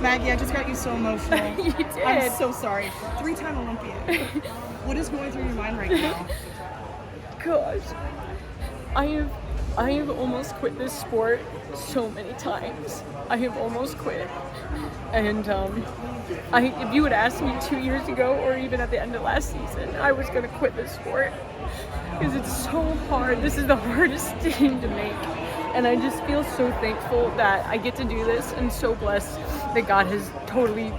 Maggie, I just got you so emotional. You did. I'm so sorry. 3-time Olympian. What is going through your mind right now? Gosh, I have almost quit this sport so many times. I have almost quit. And if you had asked me 2 years ago or even at the end of last season, I was going to quit this sport because it's so hard. This is the hardest team to make. And I just feel so thankful that I get to do this and so blessed that God has totally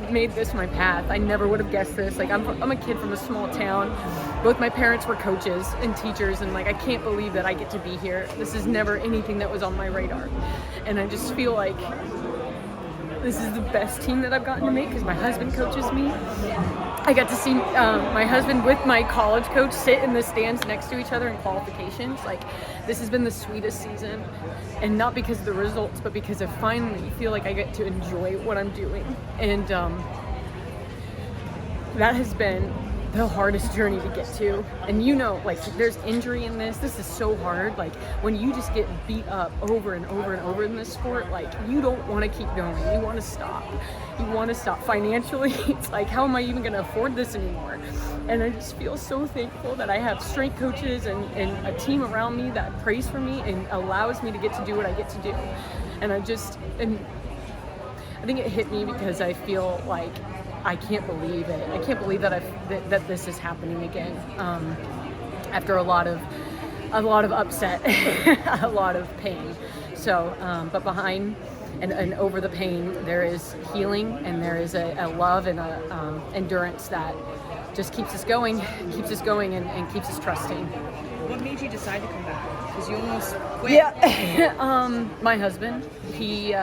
made this my path. I never would have guessed this. Like, I'm a kid from a small town. Both my parents were coaches and teachers, and like, I can't believe that I get to be here. This is never anything that was on my radar. And I just feel like this is the best team that I've gotten to make because my husband coaches me. I got to see my husband with my college coach sit in the stands next to each other in qualifications. Like, this has been the sweetest season, and not because of the results, but because I finally feel like I get to enjoy what I'm doing. And that has been the hardest journey to get to. And like, there's injury in this. This is so hard. Like, when you just get beat up over and over and over in this sport, like, you don't want to keep going. You want to stop. You want to stop financially. It's like, how am I even going to afford this anymore? And I just feel so thankful that I have strength coaches and a team around me that prays for me and allows me to get to do what I get to do. And I think it hit me because I feel like I can't believe it. I can't believe that that this is happening again. After a lot of upset, a lot of pain. So, but behind and over the pain, there is healing, and there is a love and a endurance that just keeps us going, and keeps us trusting. What made you decide to come back? Because you almost quit. Yeah. My husband, he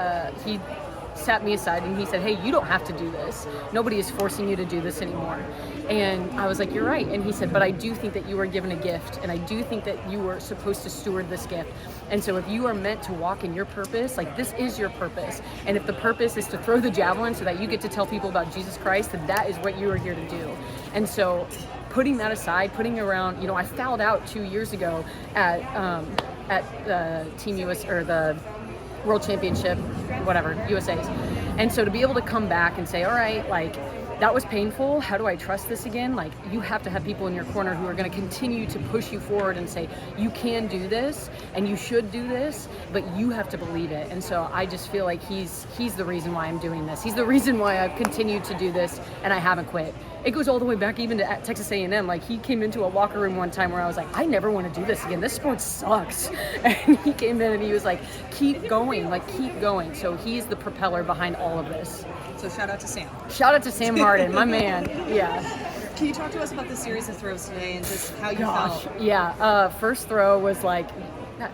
sat me aside and he said, "Hey, you don't have to do this. Nobody is forcing you to do this anymore." And I was like, "You're right." And he said, "But I do think that you were given a gift, and I do think that you were supposed to steward this gift. And so if you are meant to walk in your purpose, like, this is your purpose. And if the purpose is to throw the javelin so that you get to tell people about Jesus Christ, then that is what you are here to do." And so putting that aside, putting around, I fouled out 2 years ago at the Team US, or the World Championship, whatever, USA's. And so to be able to come back and say, all right, like, that was painful. How do I trust this again? Like, you have to have people in your corner who are going to continue to push you forward and say, you can do this and you should do this, but you have to believe it. And so I just feel like he's the reason why I'm doing this. He's the reason why I've continued to do this and I haven't quit. It goes all the way back even to Texas A&M. Like, he came into a locker room one time where I was like, I never want to do this again. This sport sucks. And he came in and he was like, keep going, like, keep going. So he's the propeller behind all of this. So shout out to Sam. Shout out to Sam Hardin, my man. Yeah. Can you talk to us about the series of throws today and just how you felt? Yeah. First throw was like,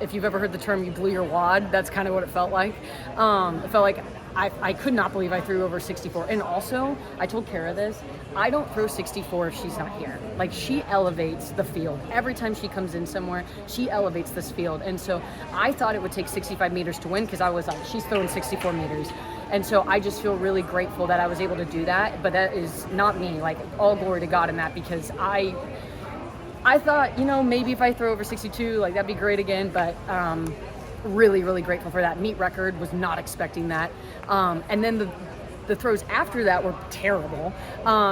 if you've ever heard the term, you blew your wad, that's kind of what it felt like. It felt like I could not believe I threw over 64. And also, I told Kara this, I don't throw 64 if she's not here. Like, she elevates the field. Every time she comes in somewhere, she elevates this field. And so I thought it would take 65 meters to win because I was like, she's throwing 64 meters. And so I just feel really grateful that I was able to do that. But that is not me. Like, all glory to God in that, because I thought, maybe if I throw over 62, like, that'd be great again. But really, really grateful for that. Meet record, was not expecting that. And then the throws after that were terrible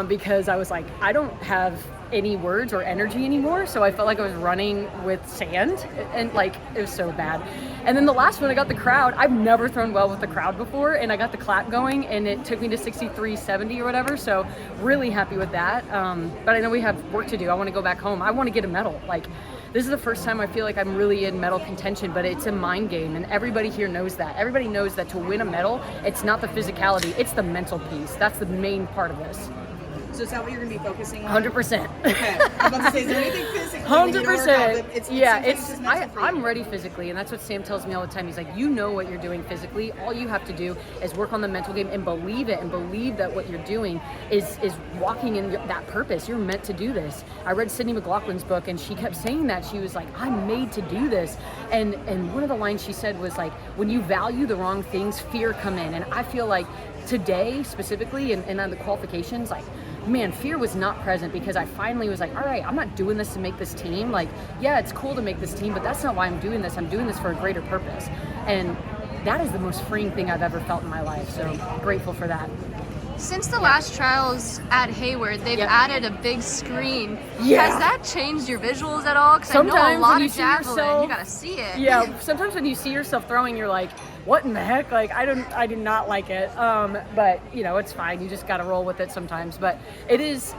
because I was like, I don't have any words or energy anymore. So I felt like I was running with sand, and like, it was so bad. And then the last one, I got the crowd. I've never thrown well with the crowd before, and I got the clap going, and it took me to 63.70 or whatever. So really happy with that. But I know we have work to do. I want to go back home. I want to get a medal. Like, this is the first time I feel like I'm really in medal contention, but it's a mind game, and everybody here knows that. Everybody knows that to win a medal, it's not the physicality, it's the mental piece. That's the main part of this. So is that what you're going to be focusing on? 100%. Okay. I was about to say, is there anything physically 100%. I'm ready physically, and that's what Sam tells me all the time. He's like, you know what you're doing physically. All you have to do is work on the mental game and believe it, and believe that what you're doing is walking in that purpose. You're meant to do this. I read Sydney McLaughlin's book, and she kept saying that. She was like, I'm made to do this. And one of the lines she said was like, when you value the wrong things, fear come in. And I feel like today specifically, and on the qualifications, like, man, fear was not present, because I finally was like, all right, I'm not doing this to make this team. Like, yeah, it's cool to make this team, but that's not why I'm doing this. I'm doing this for a greater purpose. And that is the most freeing thing I've ever felt in my life. So grateful for that. Since the last trials at Hayward, they've added a big screen. Yeah. Has that changed your visuals at all? Because I know Sometimes a lot when you of see javelin, yourself- you gotta see it. Yeah, sometimes when you see yourself throwing, you're like, what in the heck? Like, I do not like it. But you know, it's fine. You just got to roll with it sometimes. But this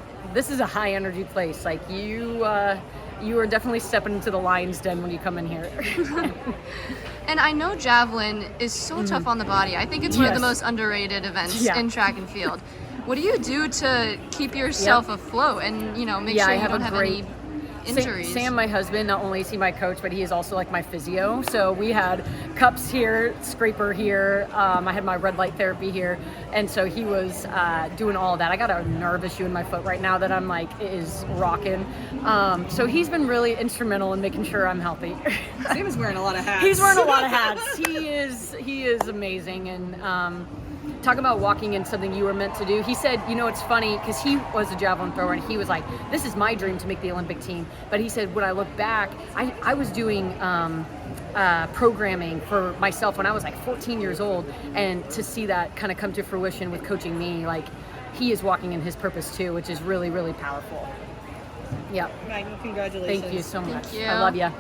is a high energy place. Like you are definitely stepping into the lion's den when you come in here. And I know javelin is so tough on the body. I think it's one of the most underrated events in track and field. What do you do to keep yourself afloat and, you know, make sure you don't have any injuries? Sam, my husband, not only is he my coach, but he is also like my physio. So we had cups here, scraper here. I had my red light therapy here. And so he was doing all of that. I got a nerve issue in my foot right now that I'm like, is rocking. So he's been really instrumental in making sure I'm healthy. Sam is wearing a lot of hats. He's wearing a lot of hats. He is amazing. And talk about walking in something you were meant to do. He said, you know, it's funny because he was a javelin thrower and he was like, this is my dream to make the Olympic team. But he said, when I look back, I was doing programming for myself when I was like 14 years old. And to see that kind of come to fruition with coaching me, like he is walking in his purpose too, which is really, really powerful. Yeah. Maggie, congratulations. Thank you so much. Thank you. I love you.